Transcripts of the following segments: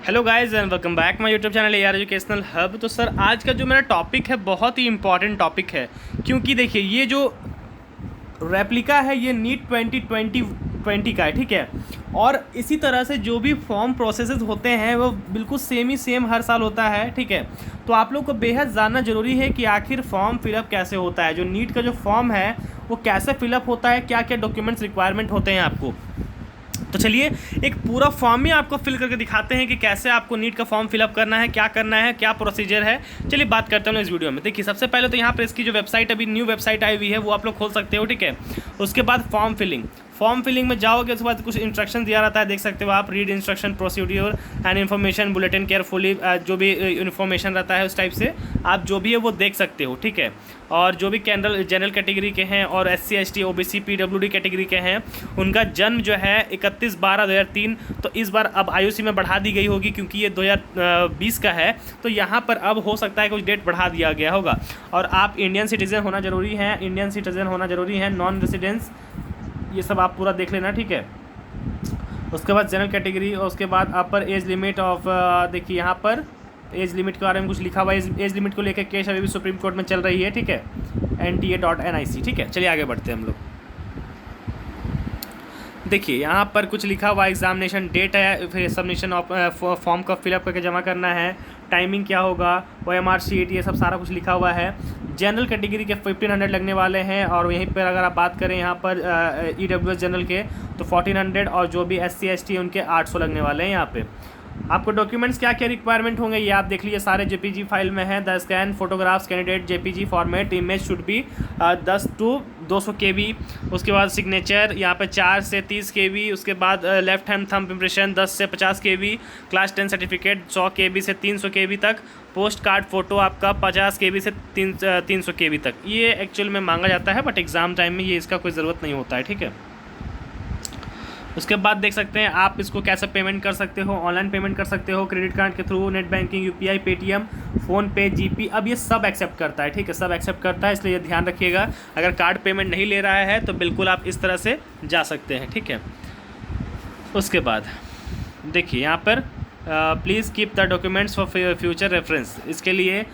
Hello guys and welcome back my YouTube channel AR educational hub. तो sir आज का जो मेरा टॉपिक है बहुत ही इम्पॉर्टेंट टॉपिक है, क्योंकि देखिए ये जो रेप्लिका है ये नीट 2020 का है, ठीक है। और इसी तरह से जो भी फॉर्म प्रोसेसेस होते हैं वो बिल्कुल सेम हर साल होता है, ठीक है। तो आप लोग को बेहद जानना ज़रूरी है कि आखिर फॉर्म फिलअप कैसे होता है, जो नीट का जो फॉर्म है वो कैसे फिलअप होता है, क्या क्या डॉक्यूमेंट्स रिक्वायरमेंट होते हैं आपको। तो चलिए एक पूरा फॉर्म ही आपको फिल करके दिखाते हैं कि कैसे आपको नीट का फॉर्म फिलअप करना है, क्या प्रोसीजर है। चलिए बात करते हैं इस वीडियो में। देखिए सबसे पहले तो यहाँ पर इसकी जो वेबसाइट अभी न्यू वेबसाइट आई हुई है वो आप लोग खोल सकते हो, ठीक है। उसके बाद फॉर्म फिलिंग में जाओगे, उसके बाद कुछ इंस्ट्रक्शन दिया रहता है, देख सकते हो आप। Read instruction procedure and information bulletin carefully, जो भी इन्फॉर्मेशन रहता है उस टाइप से आप जो भी है वो देख सकते हो, ठीक है। और जो भी जनरल कैटेगरी के हैं और SC ST OBC PWD category के हैं उनका जन्म जो है 31/12/2003, तो इस बार अब आयु सीमा बढ़ा दी गई होगी क्योंकि ये 2020 का है, तो यहाँ पर अब हो सकता है कुछ डेट बढ़ा दिया गया होगा। और आप इंडियन सिटीज़न होना ज़रूरी है, नॉन रेसिडेंस, ये सब आप पूरा देख लेना, ठीक है। उसके बाद जनरल कैटेगरी और उसके बाद अपर एज लिमिट ऑफ, देखिए यहाँ पर एज लिमिट के बारे में कुछ लिखा हुआ है। एज लिमिट को लेकर केस अभी भी सुप्रीम कोर्ट में चल रही है, ठीक है, NTA.NIC, ठीक है। चलिए आगे बढ़ते हैं हम लोग। देखिए यहाँ पर कुछ लिखा हुआ एग्जामिनेशन डेट है, फिर सबमिशन ऑफ फॉर्म का फिलअप करके जमा करना है, टाइमिंग क्या होगा, OMR शीट, ये सब सारा कुछ लिखा हुआ है। जनरल कैटेगरी के 1500 लगने वाले हैं, और यहीं पर अगर आप बात करें यहाँ पर EWS जनरल के तो 1400, और जो भी SC ST उनके 800 लगने वाले हैं। यहाँ पे आपको डॉक्यूमेंट्स क्या क्या रिक्वायरमेंट होंगे ये आप देख लीजिए, सारे JPG फाइल में है। The scan photographs candidate JPG format, image should be 10 to 200 KB। उसके बाद सिग्नेचर यहाँ पे 4 से 30 KB। उसके बाद लेफ्ट हैंड थंब इम्प्रेशन 10 से 50 KB। क्लास 10 सर्टिफिकेट 100 KB से 300 KB तक। पोस्ट कार्ड फ़ोटो आपका 50 KB से 300 KB तक। ये एक्चुअल में मांगा जाता है, बट एग्ज़ाम टाइम में ये इसका कोई ज़रूरत नहीं होता है, ठीक है। उसके बाद देख सकते हैं आप इसको कैसे पेमेंट कर सकते हो। ऑनलाइन पेमेंट कर सकते हो, क्रेडिट कार्ड के through, net banking, UPI, Paytm, PhonePe, GP, अब ये सब एक्सेप्ट करता है, ठीक है, सब एक्सेप्ट करता है, इसलिए ये ध्यान रखिएगा। अगर कार्ड पेमेंट नहीं ले रहा है तो बिल्कुल आप इस तरह से जा सकते हैं, ठीक है। उसके बाद देखिए यहाँ पर please keep the documents for future reference. इसके लिए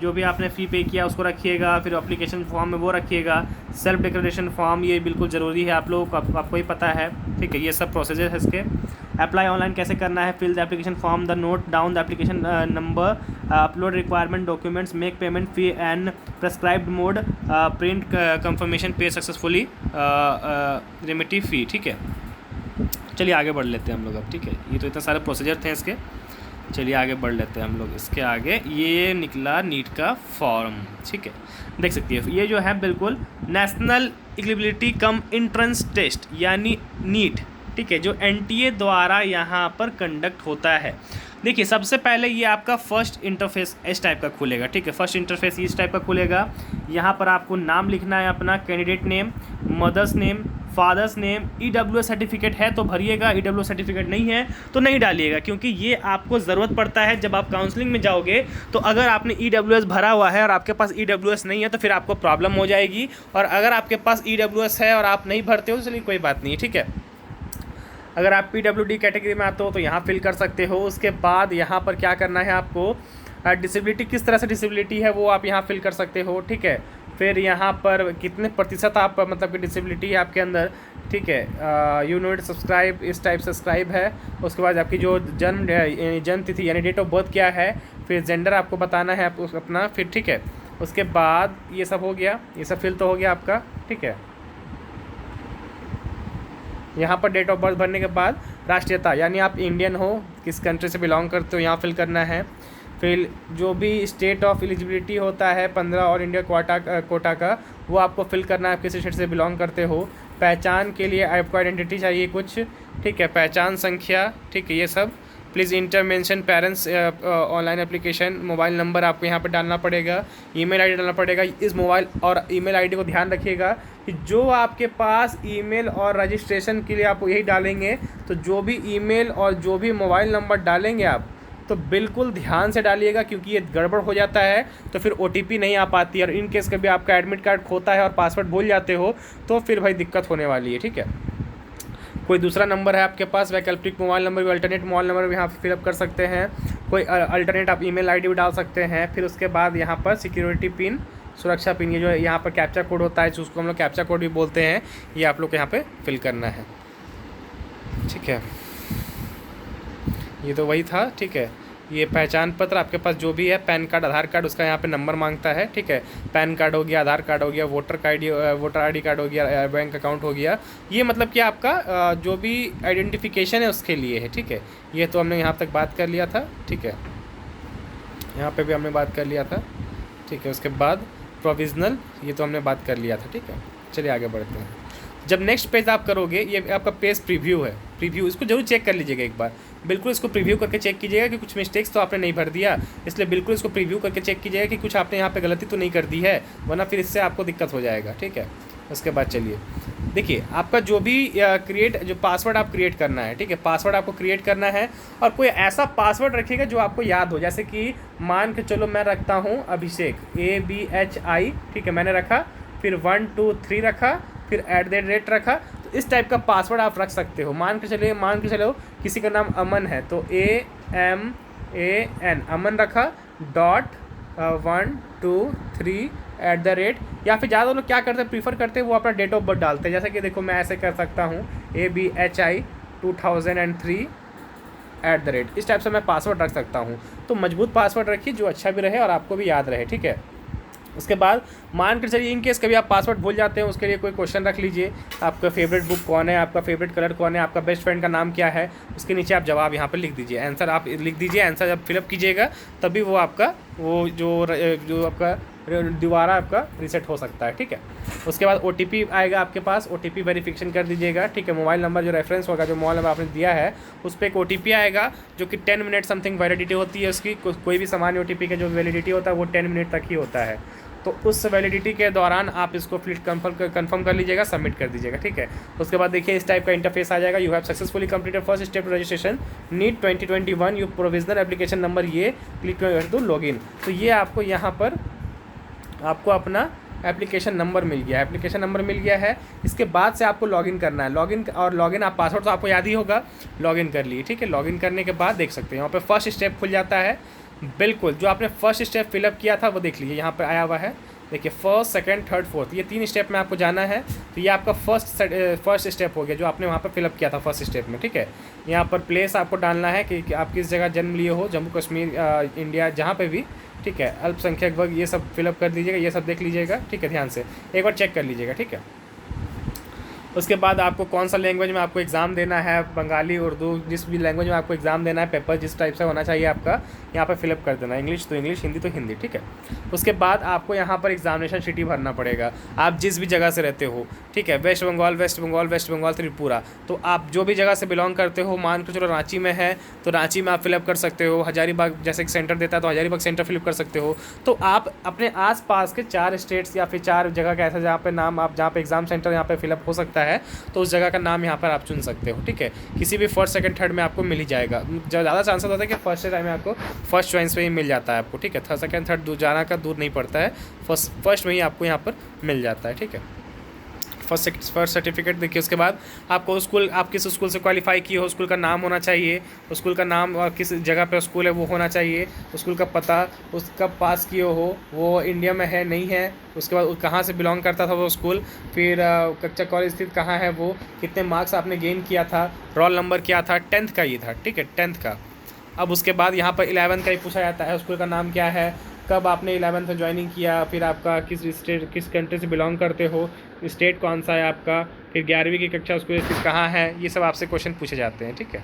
जो भी आपने फ़ी पे किया उसको रखिएगा, फिर एप्लीकेशन फॉर्म में वो रखिएगा। सेल्फ डिक्लेरेशन फॉर्म ये बिल्कुल ज़रूरी है, आप लोगों को आपको ही पता है, ठीक है। ये सब प्रोसीजर है इसके। अप्लाई ऑनलाइन कैसे करना है, fill the application form, the note down the application number, upload requirement documents, make payment fee and prescribed mode, print confirmation, pay successfully remitted fee, ठीक है। चलिए आगे बढ़ लेते हैं हम लोग अब, ठीक है। ये तो इतने सारे प्रोसीजर थे इसके, चलिए आगे बढ़ लेते हैं हम लोग। इसके आगे ये निकला नीट का फॉर्म, ठीक है, देख सकती है। ये जो है बिल्कुल national eligibility cum entrance test यानी नीट, ठीक है, जो NTA द्वारा यहाँ पर कंडक्ट होता है। देखिए सबसे पहले ये आपका फर्स्ट इंटरफेस इस टाइप का खुलेगा, ठीक है। फर्स्ट इंटरफेस इस टाइप का खुलेगा। यहाँ पर आपको नाम लिखना है अपना, candidate name, mother's name, father's name. EWS certificate है तो भरिएगा, EWS सर्टिफिकेट नहीं है तो नहीं डालिएगा, क्योंकि ये आपको ज़रूरत पड़ता है जब आप काउंसलिंग में जाओगे। तो अगर आपने EWS भरा हुआ है और आपके पास EWS नहीं है तो फिर आपको प्रॉब्लम हो जाएगी। और अगर आपके पास EWS है और आप नहीं भरते हो तो चलिए कोई बात नहीं है, ठीक है। अगर आप PWD कैटेगरी में आते हो तो यहाँ फिल कर सकते हो। उसके बाद यहाँ पर क्या करना है आपको, डिसेबिलिटी, किस तरह से डिसेबिलिटी है वो आप यहाँ फिल कर सकते हो, ठीक है। फिर यहाँ पर कितने प्रतिशत आप मतलब कि डिसेबिलिटी है आपके अंदर, ठीक है। यू नोट सब्सक्राइब, इस टाइप सब्सक्राइब है। उसके बाद आपकी जो जन्म तिथि यानी डेट ऑफ बर्थ क्या है, फिर जेंडर आपको बताना है आप अपना, फिर ठीक है। उसके बाद ये सब हो गया, ये सब फिल तो हो गया आपका, ठीक है। यहाँ पर डेट ऑफ बर्थ भरने के बाद राष्ट्रीयता यानी आप इंडियन हो, किस कंट्री से बिलोंग करते हो, यहाँ फिल करना है। फिर जो भी स्टेट ऑफ एलिजिबिलिटी होता है 15 और इंडिया कोटा का, वो आपको फिल करना है, आप किस स्टेट से बिलोंग करते हो। पहचान के लिए आपको आइडेंटिटी चाहिए कुछ, ठीक है, पहचान संख्या, ठीक है, ये सब। Please inter mention parents online application. Mobile number आपको यहाँ पर डालना पड़ेगा, ईमेल आईडी डालना पड़ेगा। इस मोबाइल और ईमेल आईडी को ध्यान रखिएगा कि जो आपके पास ईमेल और रजिस्ट्रेशन के लिए आप यही डालेंगे, तो जो भी ईमेल और जो भी मोबाइल नंबर डालेंगे आप तो बिल्कुल ध्यान से डालिएगा, क्योंकि ये गड़बड़ हो जाता है तो फिर OTP नहीं आ पाती। और इन केस कभी आपका एडमिट कार्ड खोता है और पासवर्ड भूल जाते हो तो फिर भाई दिक्कत होने वाली है, ठीक है। कोई दूसरा नंबर है आपके पास, वैकल्पिक मोबाइल नंबर भी, अल्टरनेट मोबाइल नंबर भी यहाँ पर फिलअप कर सकते हैं। कोई अल्टरनेट आप ईमेल आईडी भी डाल सकते हैं। फिर उसके बाद यहाँ पर सिक्योरिटी पिन, सुरक्षा पिन, ये जो यहाँ पर कैप्चा कोड होता है जिसको हम लोग कैप्चा कोड भी बोलते हैं, ये आप लोग को यहाँ पे फिल करना है। ठीक है, ये तो वही था। ठीक है, ये पहचान पत्र आपके पास जो भी है, पैन कार्ड, आधार कार्ड, उसका यहाँ पे नंबर मांगता है। ठीक है, पैन कार्ड हो गया, आधार कार्ड हो गया, वोटर आईडी कार्ड हो गया, बैंक अकाउंट हो गया। ये मतलब कि आपका जो भी आइडेंटिफिकेशन है उसके लिए है। ठीक है, ये तो हमने यहाँ तक बात कर लिया था। ठीक है, यहाँ पे भी हमने बात कर लिया था। ठीक है, उसके बाद प्रोविज़नल, ये तो हमने बात कर लिया था। ठीक है, चलिए आगे बढ़ते हैं। जब नेक्स्ट पेज आप करोगे, ये आपका पेज प्रीव्यू है। प्रीव्यू इसको जरूर चेक कर लीजिएगा एक बार, बिल्कुल इसको प्रीव्यू करके चेक कीजिएगा कि कुछ मिस्टेक्स तो आपने नहीं भर दिया, इसलिए बिल्कुल इसको प्रीव्यू करके चेक कीजिएगा कि कुछ आपने यहाँ पे गलती तो नहीं कर दी है, वरना फिर इससे आपको दिक्कत हो जाएगा। ठीक है, उसके बाद चलिए देखिए, आपका जो भी जो पासवर्ड आप क्रिएट करना है। ठीक है, पासवर्ड आपको क्रिएट करना है और कोई ऐसा पासवर्ड रखिएगा जो आपको याद हो। जैसे कि मान के चलो मैं रखता हूँ अभिषेक, ABHI। ठीक है, मैंने रखा, फिर 1 2 3 रखा, फिर @ रखा। तो इस टाइप का पासवर्ड आप रख सकते हो। मान के चलो किसी का नाम अमन है तो AMAN अमन रखा, .1 2 3 @ या फिर ज़्यादा लोग क्या करते हैं, प्रीफर करते हैं वो अपना डेट ऑफ बर्थ डालते हैं। जैसे कि देखो मैं ऐसे कर सकता हूँ ABHI 2003 @ इस टाइप से मैं पासवर्ड रख सकता हूँ। तो मजबूत पासवर्ड रखिए जो अच्छा भी रहे और आपको भी याद रहे। ठीक है, उसके बाद मान कर चलिए इन केस कभी आप पासवर्ड भूल जाते हैं, उसके लिए कोई क्वेश्चन रख लीजिए। आपका फेवरेट बुक कौन है, आपका फेवरेट कलर कौन है, आपका बेस्ट फ्रेंड का नाम क्या है, उसके नीचे आप जवाब यहाँ पर लिख दीजिए, आंसर आप लिख दीजिए। आंसर जब फिलअप कीजिएगा तभी वो आपका वो जो आपका दोबारा आपका रीसेट हो सकता है। ठीक है, उसके बाद OTP आएगा आपके पास, OTP वेरिफिकेशन कर दीजिएगा। ठीक है, मोबाइल नंबर जो रेफरेंस होगा, जो मोबाइल नंबर आपने दिया है उस पर एक OTP आएगा जो कि 10 मिनट समथिंग वैलिडिटी होती है उसकी। कोई भी सामान्य OTP का जो वैलिडिटी होता है वो 10 मिनट तक ही होता है। तो उस वैलिडिटी के दौरान आप इसको फिर कंफर्म कर लीजिएगा, सबमिट कर दीजिएगा। ठीक है, उसके बाद देखिए इस टाइप का इंटरफेस आ जाएगा। You have successfully completed first step registration, NEET 2021 you provisional application number, ये क्लिक टू लॉगिन। तो ये आपको यहाँ पर आपको अपना एप्लीकेशन नंबर मिल गया है, एप्लीकेशन नंबर मिल गया है। इसके बाद से आपको लॉगिन करना है। लॉगिन आप पासवर्ड तो आपको याद ही होगा, लॉगिन कर लिए। ठीक है, लॉगिन करने के बाद देख सकते हैं यहाँ पे फर्स्ट स्टेप खुल जाता है। बिल्कुल जो आपने फर्स्ट स्टेप फिलअप किया था वो देख लीजिए, यहाँ पर आया हुआ है। देखिए फर्स्ट, सेकंड, थर्ड, फोर्थ, ये 3 स्टेप में आपको जाना है। तो ये आपका फर्स्ट स्टेप हो गया जो आपने वहाँ पर फिलअप किया था फर्स्ट स्टेप में। ठीक है, यहाँ पर प्लेस आपको डालना है कि आप किस जगह जन्म लिए हो, जम्मू कश्मीर, इंडिया, जहाँ पे भी। ठीक है, अल्पसंख्यक वर्ग, ये सब फिलअप कर दीजिएगा, ये सब देख लीजिएगा। ठीक है, ध्यान से एक बार चेक कर लीजिएगा। ठीक है, उसके बाद आपको कौन सा लैंग्वेज में आपको एग्ज़ाम देना है, बंगाली, उर्दू, जिस भी लैंग्वेज में आपको एग्ज़ाम देना है, पेपर जिस टाइप से होना चाहिए आपका यहाँ पर फिलअप कर देना। इंग्लिश तो इंग्लिश, हिंदी तो हिंदी। ठीक है, उसके बाद आपको यहाँ पर एग्जामिनेशन शीट ही भरना पड़ेगा, आप जिस भी जगह से रहते हो। ठीक है, वेस्ट बंगाल, त्रिपुरा, तो आप जो भी जगह से बिलोंग करते हो, मान के चलो रांची में है तो रांची में आप फिलअप कर सकते हो। हजारीबाग जैसे कि सेंटर देता है तो हजारीबाग सेंटर फिलअप कर सकते हो। तो आप अपने आसपास के 4 स्टेट्स या फिर 4 जगह का ऐसा जहाँ पे नाम आप जहाँ पे एग्जाम सेंटर यहाँ पे फिलअप हो सकता है तो उस जगह का नाम यहाँ पर आप चुन सकते हो। ठीक है, किसी भी फर्स्ट, सेकंड, थर्ड में आपको मिल ही जाएगा। ज़्यादा चांसेस होता है कि फर्स्ट टाइम में आपको फर्स्ट चॉइस में ही मिल जाता है आपको। ठीक है, थर्ड, सेकंड, थर्ड दूर जाना का दूर नहीं पड़ता है, फर्स्ट में ही आपको यहाँ पर मिल जाता है। ठीक है, फर्स्ट सर्टिफिकेट देखिए। उसके बाद आपको स्कूल, आप किस स्कूल से क्वालिफाई किए हो, स्कूल का नाम होना चाहिए, स्कूल का नाम और किस जगह पे स्कूल है वो होना चाहिए, स्कूल का पता, उसका पास किए हो, वो इंडिया में है नहीं है, उसके बाद कहाँ से बिलोंग करता था वो स्कूल, फिर कच्चा कॉलेज स्थित कहाँ है वो, कितने मार्क्स आपने गेन किया था, रोल नंबर क्या था, 10th का ये था। ठीक है, 10th का। अब उसके बाद यहाँ पर 11th का ही पूछा जाता है, स्कूल का नाम क्या है, कब आपने 11th में ज्वाइनिंग किया, फिर आपका किस स्टेट, किस कंट्री से बिलोंग करते हो, स्टेट कौन सा है आपका, फिर 11वीं की कक्षा स्कूल स्थित कहाँ है, ये सब आपसे क्वेश्चन पूछे जाते हैं। ठीक है,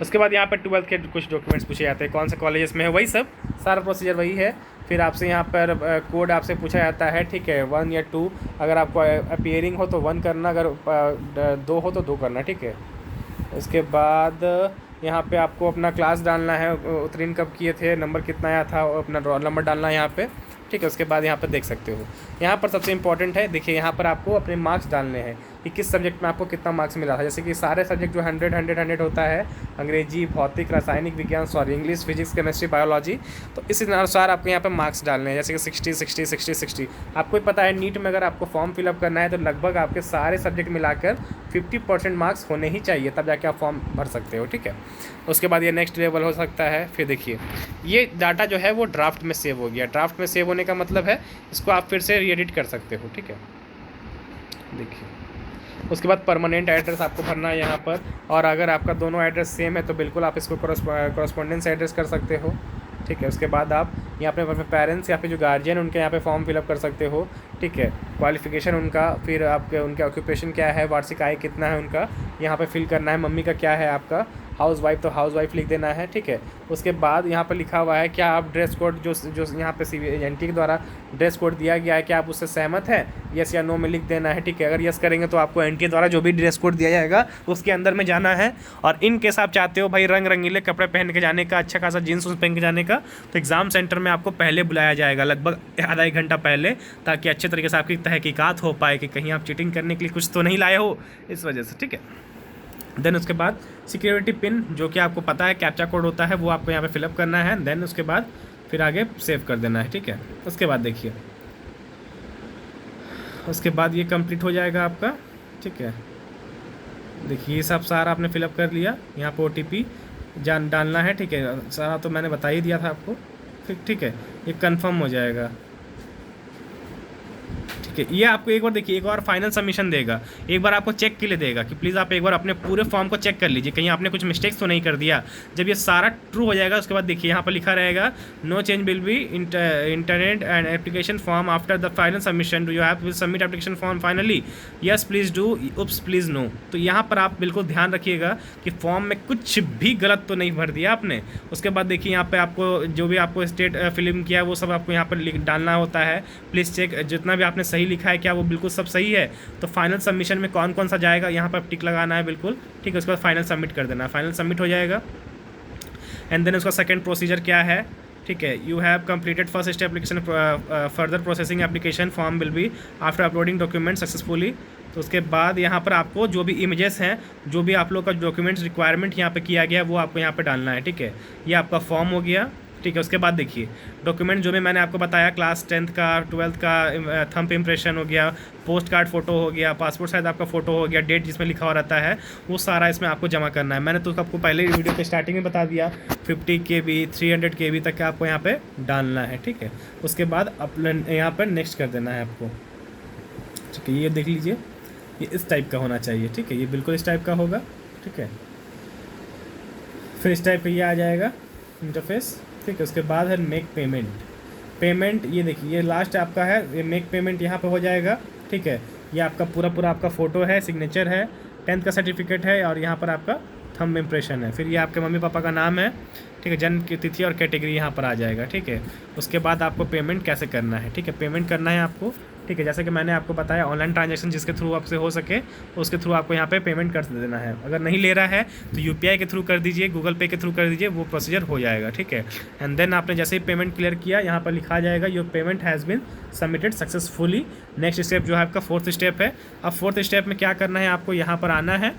उसके बाद यहाँ पर 12th के कुछ डॉक्यूमेंट्स पूछे जाते हैं, कौन से कॉलेजेस में है, वही सब सारा प्रोसीजर वही है। फिर आपसे यहाँ पर कोड आपसे पूछा जाता है। ठीक है, 1 या 2, अगर आपको अपीयरिंग हो तो 1 करना, अगर 2 हो तो 2 करना। ठीक है, उसके बाद यहाँ पे आपको अपना क्लास डालना है, उत्तीर्ण कब किए थे, नंबर कितना आया था, और अपना रोल नंबर डालना है यहाँ पे। ठीक है, उसके बाद यहाँ पर देख सकते हो, यहाँ पर सबसे इंपॉर्टेंट है, देखिए यहाँ पर आपको अपने मार्क्स डालने हैं कि किस सब्जेक्ट में आपको कितना मार्क्स मिला था। जैसे कि सारे सब्जेक्ट जो 100 होता है अंग्रेजी, भौतिक, रासायनिक विज्ञान, sorry English, physics, chemistry, biology. तो इस अनुसार आपको यहाँ पे मार्क्स डालने हैं, जैसे कि 60 60 60 60। आपको ही पता है नीट में अगर आपको फॉर्म फिलअप करना है तो लगभग आपके सारे सब्जेक्ट मिलाकर 50% मार्क्स होने ही चाहिए, तब जाके आप फॉर्म भर सकते हो, ठीक है। उसके बाद ये नेक्स्ट लेवल हो सकता है। फिर देखिए ये डाटा जो है वो ड्राफ्ट में सेव हो गया। ड्राफ्ट में सेव होने का मतलब है इसको आप फिर से एडिट कर सकते हो, ठीक है। देखिए उसके बाद परमानेंट एड्रेस आपको भरना है यहाँ पर, और अगर आपका दोनों एड्रेस सेम है तो बिल्कुल आप इसको कॉरस्पॉन्डेंस एड्रेस कर सकते हो, ठीक है। उसके बाद आप यहाँ पे अपने पेरेंट्स या फिर जो गार्जियन उनके यहाँ पे फॉर्म फिलअप कर सकते हो, ठीक है। क्वालिफिकेशन उनका, फिर आपके उनके ऑक्यूपेशन क्या है, वार्षिक आय कितना है उनका, यहाँ पे फिल करना है। मम्मी का क्या है आपका, हाउस वाइफ, तो हाउस वाइफ लिख देना है, ठीक है। उसके बाद यहाँ पर लिखा हुआ है क्या आप ड्रेस कोड जो यहाँ पे CBSE के द्वारा ड्रेस कोड दिया गया है क्या आप उससे सहमत हैं, यस या नो में लिख देना है, ठीक है। अगर यस करेंगे तो आपको NTA द्वारा जो भी ड्रेस कोड दिया जाएगा उसके अंदर में जाना है। और इन केस आप चाहते हो भाई रंग रंगीले कपड़े पहन के जाने का, अच्छा खासा जीन्स पहन के जाने का, तो एग्ज़ाम सेंटर में आपको पहले बुलाया जाएगा, लगभग आधा एक घंटा पहले, ताकि अच्छे तरीके से आपकी तहकीकात हो पाए कि कहीं आप चीटिंग करने के लिए कुछ तो नहीं लाए हो, इस वजह से, ठीक है। देन उसके बाद सिक्योरिटी पिन जो कि आपको पता है कैप्चा कोड होता है, वो आपको यहाँ पे फिलअप करना है। देन उसके बाद फिर आगे सेव कर देना है, ठीक है। उसके बाद देखिए उसके बाद ये कंप्लीट हो जाएगा आपका, ठीक है। देखिए ये सब सारा आपने फिलअप कर लिया, यहाँ पे OTP डालना है, ठीक है। सारा तो मैंने बता ही दिया था आपको, ठीक है। ये कंफर्म हो जाएगा, ठीक है। ये आपको एक बार देखिए एक बार फाइनल सबमिशन देगा, एक बार आपको चेक के लिए देगा कि प्लीज़ आप एक बार अपने पूरे फॉर्म को चेक कर लीजिए कहीं आपने कुछ मिस्टेक्स तो नहीं कर दिया। जब ये सारा ट्रू हो जाएगा उसके बाद देखिए यहाँ पर लिखा रहेगा no change will be internet and application form after the final submission, do you have will submit application form finally, yes please do, oops please no. तो यहाँ पर आप बिल्कुल ध्यान रखिएगा कि फॉर्म में कुछ भी गलत तो नहीं भर दिया आपने। उसके बाद देखिए यहाँ पे आपको जो भी आपको स्टेट फिलिंग किया है वो सब आपको यहाँ पर डालना होता है। प्लीज़ चेक जितना भी आपने सही लिखा है क्या वो बिल्कुल सब सही है। तो फाइनल सबमिशन में कौन कौन सा जाएगा यहाँ पर टिक लगाना है बिल्कुल, ठीक है। उसके बाद फाइनल सबमिट कर देना है, फाइनल सबमिट हो जाएगा। एंड देन उसका सेकंड प्रोसीजर क्या है, ठीक है। You have completed first step application, further processing application form will be after uploading document successfully. तो उसके बाद यहाँ पर आपको जो भी इमेजेस हैं, जो भी आप लोग का डॉक्यूमेंट्स रिक्वायरमेंट यहाँ पे किया गया है वो आपको यहाँ पे डालना है, ठीक है। ये आपका फॉर्म हो गया, ठीक है। उसके बाद देखिए डॉक्यूमेंट जो भी मैंने आपको बताया, क्लास 10th का, 12th का थंब इम्प्रेशन हो गया, पोस्ट कार्ड फ़ोटो हो गया, पासपोर्ट साइज आपका फ़ोटो हो गया, डेट जिसमें लिखा हुआ रहता है वो सारा इसमें आपको जमा करना है। मैंने तो आपको पहले वीडियो के स्टार्टिंग में बता दिया 50 KB 300 KB तक का आपको यहाँ पे डालना है, ठीक है। उसके बाद यहाँ पर नेक्स्ट कर देना है आपको, ठीक है। ये देख लीजिए ये इस टाइप का होना चाहिए, ठीक है। ये बिल्कुल इस टाइप का होगा, ठीक है। फिर इस टाइप का ये आ जाएगा इंटरफेस, ठीक है। उसके बाद है मेक पेमेंट, ये देखिए ये लास्ट आपका है, ये मेक पेमेंट यहाँ पे हो जाएगा, ठीक है। ये आपका पूरा आपका फ़ोटो है, सिग्नेचर है, 10th का सर्टिफिकेट है और यहाँ पर आपका थंब इम्प्रेशन है। फिर ये आपके मम्मी पापा का नाम है, ठीक है। जन्म की तिथि और कैटेगरी यहाँ पर आ जाएगा, ठीक है। उसके बाद आपको पेमेंट कैसे करना है, ठीक है। पेमेंट करना है आपको, ठीक है। जैसे कि मैंने आपको बताया ऑनलाइन ट्रांजैक्शन जिसके थ्रू आपसे हो सके उसके थ्रू आपको यहाँ पे पेमेंट कर देना है। अगर नहीं ले रहा है तो UPI के थ्रू कर दीजिए, गूगल पे के थ्रू कर दीजिए, वो प्रोसीजर हो जाएगा, ठीक है। एंड देन आपने जैसे ही पेमेंट क्लियर किया यहाँ पर लिखा जाएगा your payment has been submitted successfully. Next step जो है आपका 4th स्टेप है। अब 4th स्टेप में क्या करना है, आपको यहाँ पर आना है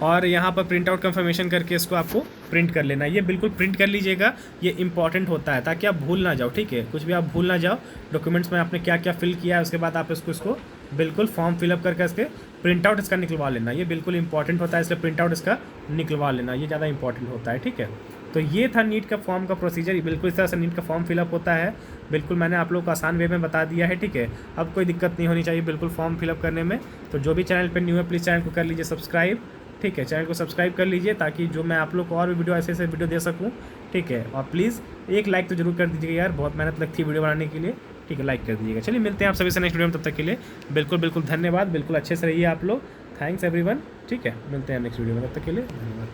और यहाँ पर प्रिंट आउट कंफर्मेशन करके इसको आपको प्रिंट कर लेना है। ये बिल्कुल प्रिंट कर लीजिएगा, ये इंपॉर्टेंट होता है ताकि आप भूल ना जाओ, ठीक है। कुछ भी आप भूल ना जाओ, डॉक्यूमेंट्स में आपने क्या क्या फिल किया है उसके बाद आप इसको बिल्कुल फॉर्म फिलअप करके इसके प्रिंट आउट इसका निकलवा लेना। ये बिल्कुल इंपॉर्टेंट होता है, इसलिए प्रिंट आउट इसका निकलवा लेना, ये ज़्यादा इंपॉर्टेंट होता है, ठीक है। तो ये था नीट का फॉर्म का प्रोसीजर, बिल्कुल इस तरह से नीट का फॉर्म फिलअप होता है। बिल्कुल मैंने आप लोग को आसान वे में बता दिया है, ठीक है। अब कोई दिक्कत नहीं होनी चाहिए बिल्कुल फॉर्म फिलअप करने में। तो जो भी चैनल पर न्यू है प्लीज़ चैनल को कर लीजिए सब्सक्राइब, ठीक है। चैनल को सब्सक्राइब कर लीजिए ताकि जो मैं आप लोग को और भी वीडियो ऐसे वीडियो दे सकूं, ठीक है। और प्लीज़ एक लाइक तो जरूर कर दीजिएगा यार, बहुत मेहनत लगती है वीडियो बनाने के लिए, ठीक है। लाइक कर दीजिएगा। चलिए मिलते हैं आप सभी से नेक्स्ट वीडियो में, तब तक के लिए बिल्कुल धन्यवाद। बिल्कुल अच्छे से रहिए आप लोग, थैंक्स एवरीवन, ठीक है। मिलते हैं नेक्स्ट वीडियो में, तब तक के लिए धन्यवाद।